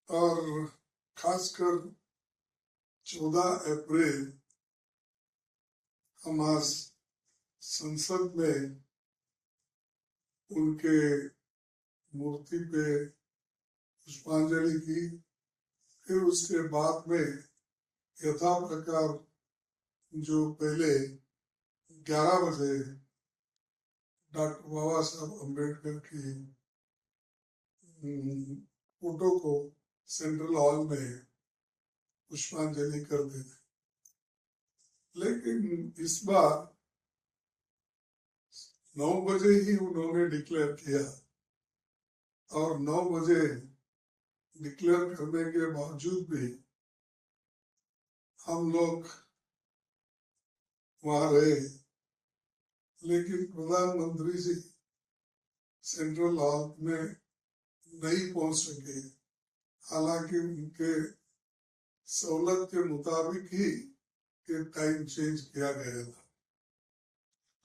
और खासकर 14 अप्रैल हम आज संसद में उनके मूर्ति पे पुष्पांजलि की। फिर उसके बाद में यथा प्रकार जो पहले 11 बजे डॉक्टर बाबा साहब अम्बेडकर की फोटो को सेंट्रल हॉल में पुष्पांजलि करते थे, लेकिन इस बार 9 बजे ही उन्होंने डिक्लेयर किया और 9 बजे डिक्लेयर करने के बावजूद भी हम लोग वहां रहे, लेकिन प्रधानमंत्री जी सेंट्रल हॉल में नहीं पहुंच सके। हालांकि उनके सहूलत के मुताबिक ही टाइम चेंज किया गया था।